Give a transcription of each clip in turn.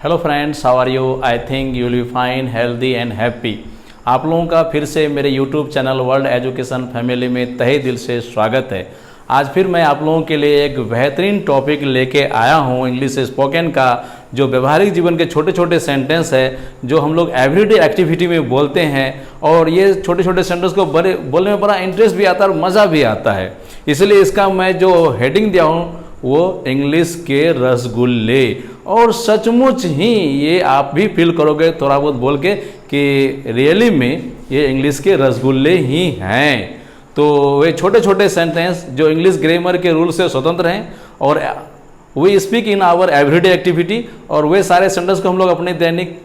Hello friends, how are you? I think you will be fine, healthy and happy. आप लोगों का फिर से मेरे YouTube channel world education family में तहे दिल से स्वागत है। आज फिर मैं आप लोगों के लिए एक बेहतरीन टॉपिक लेके आया हूँ इंग्लिश स्पोकन का, जो व्यवहारिक जीवन के छोटे छोटे सेंटेंस है जो हम लोग एवरीडे एक्टिविटी में बोलते हैं। और ये छोटे छोटे सेंटेंस को बोलने में बड़ा इंटरेस्ट भी आता है और मज़ा भी आता है। इसलिए इसका मैं जो हेडिंग दिया हूँ वो इंग्लिश के रसगुल्ले। और सचमुच ही ये आप भी फील करोगे थोड़ा बहुत बोल के कि रियली में ये इंग्लिश के रसगुल्ले ही हैं। तो वे छोटे छोटे सेंटेंस जो इंग्लिश ग्रामर के रूल से स्वतंत्र हैं और we speak in our everyday activity, और वे सारे सेंटेंस को हम लोग अपने दैनिक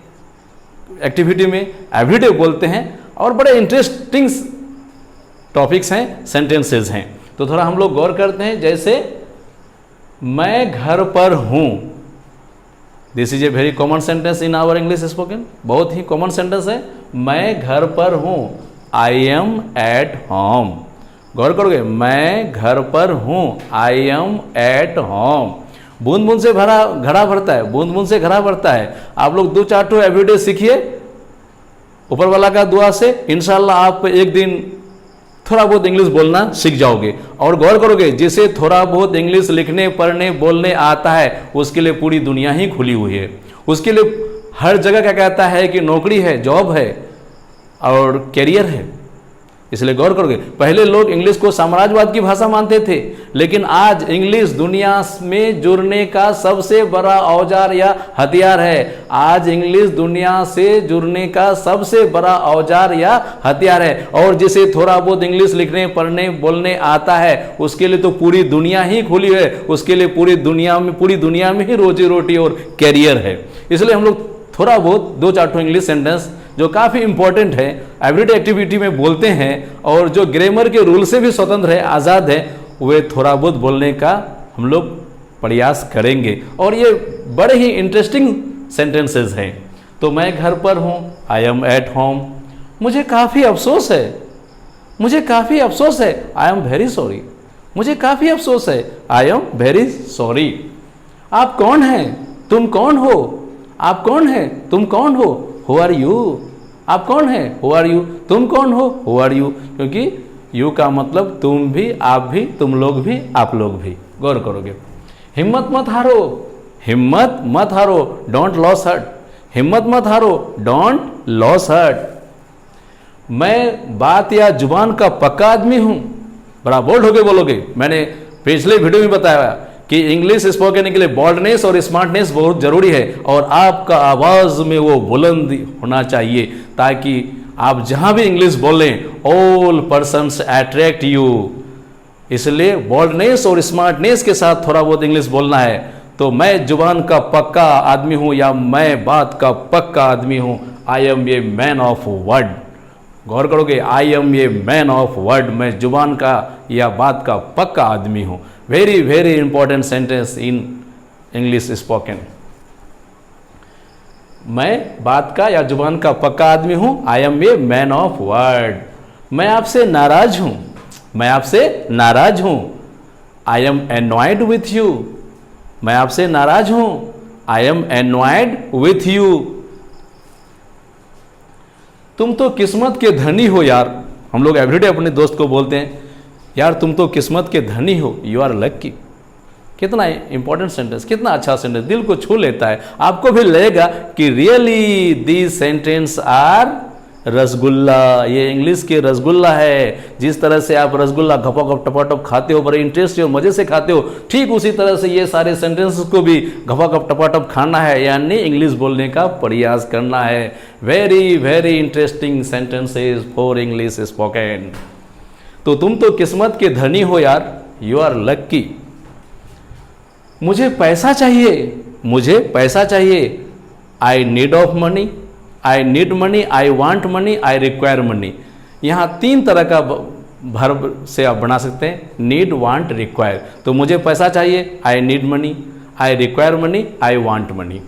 एक्टिविटी में एवरीडे बोलते हैं और बड़े इंटरेस्टिंग टॉपिक्स हैं, सेंटेंसेस हैं। तो थोड़ा हम लोग गौर करते हैं। जैसे मैं घर पर हूँ, this is a very common sentence in our English spoken. बहुत ही कॉमन सेंटेंस है, मैं घर पर हूँ, आई एम एट होम। गौर करोगे, मैं घर पर हूँ, आई एम एट होम। बूंद बूंद से भरा घड़ा भरता है, बूंद बूंद से घड़ा भरता है। आप लोग 2-4 ठो एवरीडे सीखिए ऊपर वाला का दुआ से, इंशाल्लाह आप एक दिन थोड़ा बहुत इंग्लिश बोलना सीख जाओगे। और गौर करोगे, जिसे थोड़ा बहुत इंग्लिश लिखने पढ़ने बोलने आता है उसके लिए पूरी दुनिया ही खुली हुई है। उसके लिए हर जगह क्या कहता है कि नौकरी है, जॉब है और करियर है। इसलिए गौर करोगे, पहले लोग इंग्लिश को साम्राज्यवाद की भाषा मानते थे, लेकिन आज इंग्लिश दुनिया में जुड़ने का सबसे बड़ा औजार या हथियार है। आज इंग्लिश दुनिया से जुड़ने का सबसे बड़ा औजार या हथियार है। और जिसे थोड़ा बहुत इंग्लिश लिखने पढ़ने बोलने आता है उसके लिए तो पूरी दुनिया ही खुली है। उसके लिए पूरी दुनिया में ही रोजी रोटी और कैरियर है। इसलिए हम लोग थोड़ा बहुत 2-4 ठो इंग्लिश सेंटेंस जो काफ़ी इंपॉर्टेंट है एवरीडे एक्टिविटी में बोलते हैं और जो ग्रामर के रूल से भी स्वतंत्र है, आज़ाद है, वे थोड़ा बहुत बोलने का हम लोग प्रयास करेंगे। और ये बड़े ही इंटरेस्टिंग सेंटेंसेस हैं। तो मैं घर पर हूँ, आई एम एट होम। मुझे काफ़ी अफसोस है, मुझे काफ़ी अफसोस है, आई एम वेरी सॉरी। मुझे काफ़ी अफसोस है, आई एम वेरी सॉरी। आप कौन हैं? तुम कौन हो? आप कौन हैं? तुम कौन हो? Who are you? आप कौन हैं? Who are you? तुम कौन हो? Who are you? क्योंकि यू का मतलब तुम भी, आप भी, तुम लोग भी, आप लोग भी। गौर करोगे, हिम्मत मत हारो, हिम्मत मत हारो, डोंट लॉस हार्ट। हिम्मत मत हारो, डोंट लॉस हार्ट। मैं बात या जुबान का पक्का आदमी हूं। बड़ा बोल्ड होके बोलोगे। मैंने पिछले वीडियो में बताया कि इंग्लिश स्पोकन के लिए बोल्डनेस और स्मार्टनेस बहुत जरूरी है, और आपका आवाज में वो बुलंद होना चाहिए ताकि आप जहां भी इंग्लिश बोलें ऑल पर्सन्स अट्रैक्ट यू। इसलिए बोल्डनेस और स्मार्टनेस के साथ थोड़ा बहुत इंग्लिश बोलना है। तो मैं जुबान का पक्का आदमी हूं या मैं बात का पक्का आदमी हूं, I am a man of word. गौर करोगे, I am a man of word. मैं जुबान का या बात का पक्का आदमी हूं। Very very important sentence in English spoken. मैं बात का या जुबान का पक्का आदमी हूं, I am a man of word. मैं आपसे नाराज हूं, मैं आपसे नाराज हूं, I am annoyed with you. मैं आपसे नाराज हूं, I am annoyed with you. तुम तो किस्मत के धनी हो यार। हम लोग एवरीडे अपने दोस्त को बोलते हैं, यार तुम तो किस्मत के धनी हो, यू आर लक्की। कितना इंपॉर्टेंट सेंटेंस, कितना अच्छा सेंटेंस, दिल को छू लेता है। आपको भी लगेगा कि really these sentence are rasgulla. ये इंग्लिश के रसगुल्ला है। जिस तरह से आप रसगुल्ला घपाघप टपाटप खाते हो, बड़े इंटरेस्ट और मजे से खाते हो, ठीक उसी तरह से ये सारे सेंटेंसेस को भी घपाघप टपाटप खाना है, यानी इंग्लिश बोलने का प्रयास करना है। Very very interesting sentences for English spoken. तो तुम तो किस्मत के धनी हो यार, यू आर लक्की। मुझे पैसा चाहिए, मुझे पैसा चाहिए, I need of money, I need money, I want money, I require money. यहाँ 3 तरह का वर्ब से आप बना सकते हैं, नीड, वांट, रिक्वायर। तो मुझे पैसा चाहिए, I need money, I require money, I want money.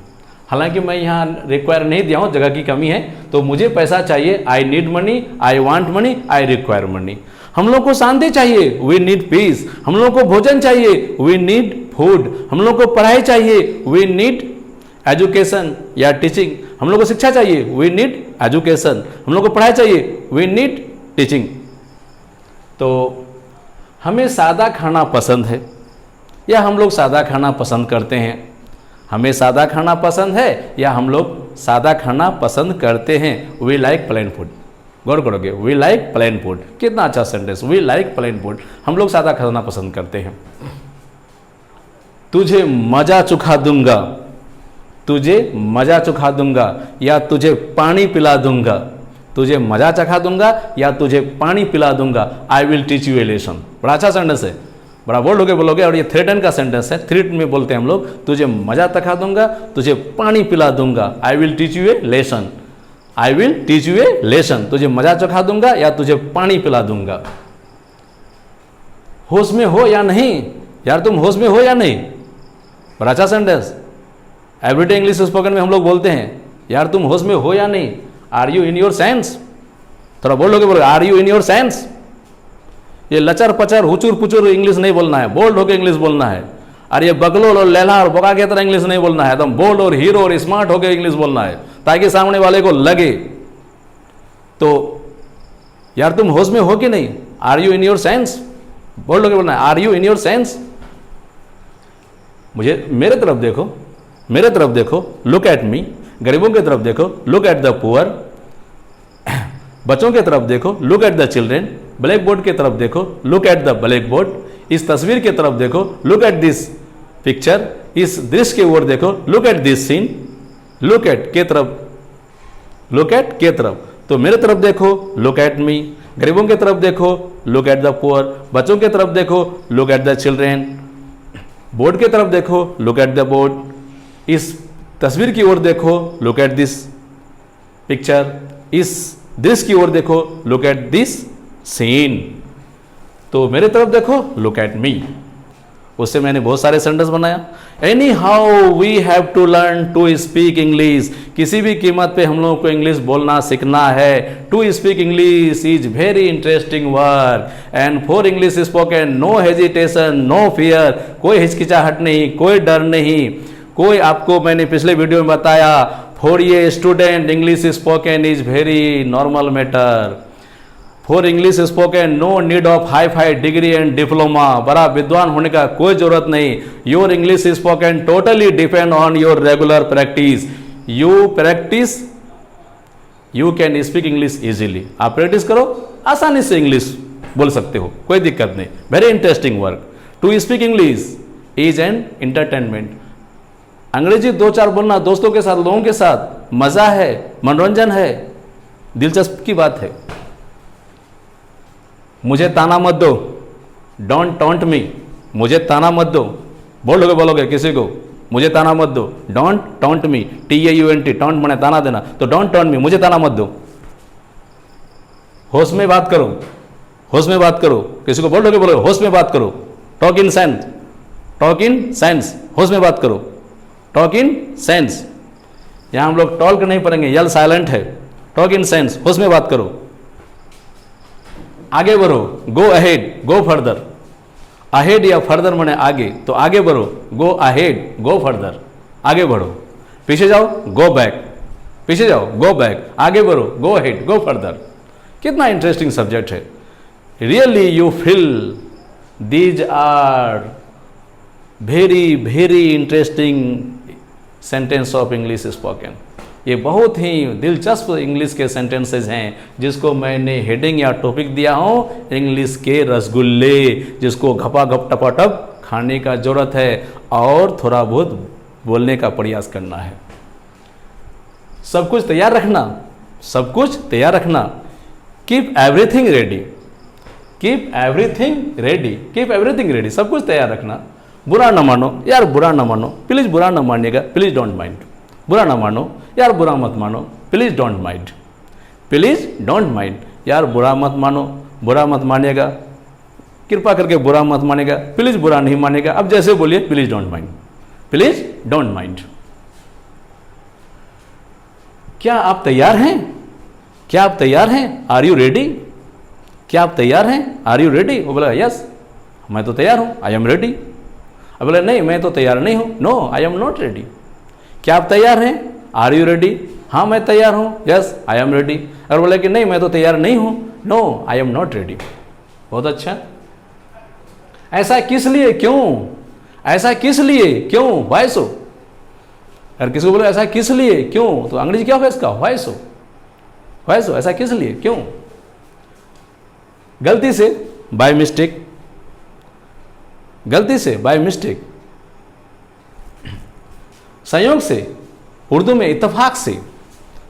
हालांकि मैं यहाँ रिक्वायर नहीं दिया हूँ, जगह की कमी है। तो मुझे पैसा चाहिए, I need money, I want money, I require money. हम लोग को शांति चाहिए, वी नीड पीस। हम लोग को भोजन चाहिए, वी नीड फूड। हम लोग को पढ़ाई चाहिए, वी नीड एजुकेशन या टीचिंग, हम लोग को शिक्षा चाहिए, वी नीड एजुकेशन, हम लोग को पढ़ाई चाहिए, वी नीड टीचिंग। तो हमें सादा खाना पसंद है या हम लोग सादा खाना पसंद करते हैं? हमें सादा खाना पसंद है या हम लोग सादा खाना पसंद करते हैं? We like plain food. गौर करोगे, वी लाइक प्लेन फूड, कितना अच्छा sentence, we like plain food, हम लोग सादा खाना पसंद करते हैं। तुझे मजा चुखा दूंगा, तुझे मजा चुखा दूंगा या तुझे पानी पिला दूंगा, तुझे मजा चखा दूंगा या तुझे पानी पिला दूंगा, I will teach U A lesson. बड़ा अच्छा सेंटेंस है, बड़ा बोल्ड होके बोलोगे, और ये थ्रेटन का सेंटेंस है, थ्रेट में बोलते हैं हम लोग, तुझे मजा चखा दूंगा, तुझे पानी पिला दूंगा, I will teach U A lesson, I will teach U A lesson, तुझे मजा चखा दूंगा या तुझे पानी पिला दूंगा। होश में हो या नहीं? यार तुम होश में हो या नहीं? बड़ा अच्छा सेंटेंस, एवरीडे इंग्लिश स्पोकन में हम लोग बोलते हैं, यार तुम होश में हो या नहीं? Are you in your sense? थोड़ा बोल लोगे, बोलो are you in your sense? ये लचर पचर हुचुर पुचुर इंग्लिश नहीं बोलना है, बोल्ड होकर इंग्लिश बोलना है। और ये बगलोल और लैला और बोका की तरह इंग्लिश नहीं बोलना है, एकदम बोल्ड और हीरो और स्मार्ट होकर इंग्लिश बोलना है, ताकि सामने वाले को लगे। तो यार तुम होश में हो कि नहीं? Are you in your sense? Bold होकर बोलना है, are you in your sense? मुझे मेरे तरफ देखो, मेरे तरफ देखो, लुक एट मी। गरीबों की तरफ देखो, लुक एट द पुअर। बच्चों की तरफ देखो, look at the children. Black board की तरफ देखो, look at the black board. इस तस्वीर की तरफ देखो, लुक एट दिस पिक्चर। इस दृश्य की ओर देखो, look at this scene. Look at के तरफ, लुक एट के तरफ। तो मेरे तरफ देखो, लुक एट मी। गरीबों की तरफ देखो, लुक एट द पुअर। बच्चों की तरफ देखो, look at the children. Board की तरफ देखो, लुक एट द बोर्ड। इस तस्वीर की ओर देखो, लुक एट दिस पिक्चर। इस दृश्य की ओर देखो, लुक एट दिस सीन। तो मेरे तरफ देखो, लुक एट मी। उससे मैंने बहुत सारे सेंटेंस बनाया। Anyhow we have to learn to speak English. किसी भी कीमत पे हम लोगों को इंग्लिश बोलना सीखना है। To speak English is very interesting work and for English spoken no hesitation no fear. कोई हिचकिचाहट नहीं, कोई डर नहीं, कोई आपको मैंने पिछले वीडियो में बताया, फॉर ये student English spoken is very normal matter. For English spoken no need of hi fi degree and diploma. बड़ा विद्वान होने का कोई जरूरत नहीं। Your English spoken totally depend on your regular practice. You practice, you can speak English easily. आप practice करो, आसानी से इंग्लिश बोल सकते हो, कोई दिक्कत नहीं। Very interesting work. To speak English is an entertainment. अंग्रेजी दो चार बोलना दोस्तों के साथ, लोगों के साथ मजा है, मनोरंजन है, दिलचस्प की बात है। मुझे ताना मत दो, डोंट टॉन्ट मी। मुझे ताना मत दो, बोलोगे किसी को, मुझे ताना मत दो, don't taunt me. TAUNT, taunt माने ताना देना, तो डोंट टॉन्ट मी, मुझे ताना मत दो। होश में बात करो, होश में बात करो। किसी को बोलोगे होश में बात करो। Talk in sense, talk in sense, होश में बात करो, टॉक इन सेंस। यहां हम लोग टॉक नहीं पढ़ेंगे, यल साइलेंट है। टॉक इन सेंस, होश में बात करो। आगे बढ़ो, go ahead, go further. Ahead या फर्दर माने आगे, तो आगे बढ़ो, गो अहेड, गो फर्दर, आगे बढ़ो। पीछे जाओ, गो बैक, पीछे जाओ, गो बैक, आगे बढ़ो, गो अहेड, गो फर्दर। कितना इंटरेस्टिंग सब्जेक्ट है। Really you feel these are very very interesting sentence of English spoken. ये बहुत ही दिलचस्प इंग्लिश के सेंटेंसेस हैं जिसको मैंने हेडिंग या टॉपिक दिया हो, इंग्लिश के रसगुल्ले, जिसको घपा घप टपाटप खाने का जरूरत है और थोड़ा बहुत बोलने का प्रयास करना है। सब कुछ तैयार रखना, सब कुछ तैयार रखना। Keep everything ready, keep everything ready, keep everything ready, सब कुछ तैयार रखना। बुरा ना मानो यार, बुरा ना मानो, प्लीज बुरा ना मानिएगा, प्लीज डोंट माइंड। बुरा ना मानो यार, बुरा मत मानो, please don't mind, please don't mind. यार बुरा मत मानो, बुरा मत मानिएगा, कृपा करके बुरा मत मानेगा, प्लीज बुरा नहीं मानेगा। अब जैसे बोलिए, please don't mind, please don't mind. क्या आप तैयार हैं? क्या आप तैयार हैं? Are you ready? क्या आप तैयार हैं? Are you ready? वो बोला यस, मैं तो तैयार हूं, आई एम रेडी। अब बोले नहीं, मैं तो तैयार नहीं हूं, no I am not ready. क्या आप तैयार हैं? Are you ready? हाँ मैं तैयार हूँ, यस आई एम रेडी। अगर बोले कि नहीं मैं तो तैयार नहीं हूँ, no I am not ready. बहुत अच्छा। ऐसा किस लिए, क्यों? ऐसा किस लिए, क्यों? वाई सो? अगर किसी को बोले ऐसा किस लिए, क्यों, तो अंग्रेजी क्या होगा इसका? वाई सो। वाई सो, ऐसा किस लिए, क्यों? गलती से, बाय मिस्टेक, गलती से, बाय मिस्टेक। संयोग से, उर्दू में इत्तेफाक से,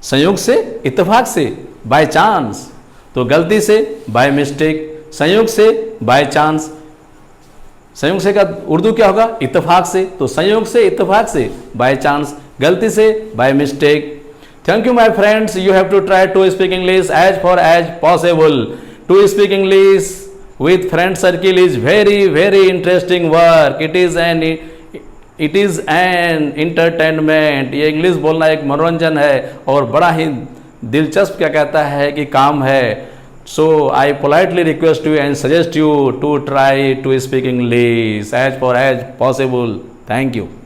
संयोग से, इत्तेफाक से, बाय चांस। तो गलती से, बाय मिस्टेक, संयोग से, बाय चांस। संयोग से का उर्दू क्या होगा? इत्तेफाक से। तो संयोग से, इत्तेफाक से, बाय चांस, गलती से, by mistake. Thank you my friends, you have to try to speak English as for as possible. To speak English with friend circle is very interesting work. It is an entertainment. ये English बोलना एक मनोरंजन है और बड़ा ही दिलचस्प क्या कहता है कि काम है। So I politely request you and suggest you to try to speak English as far as possible. Thank you.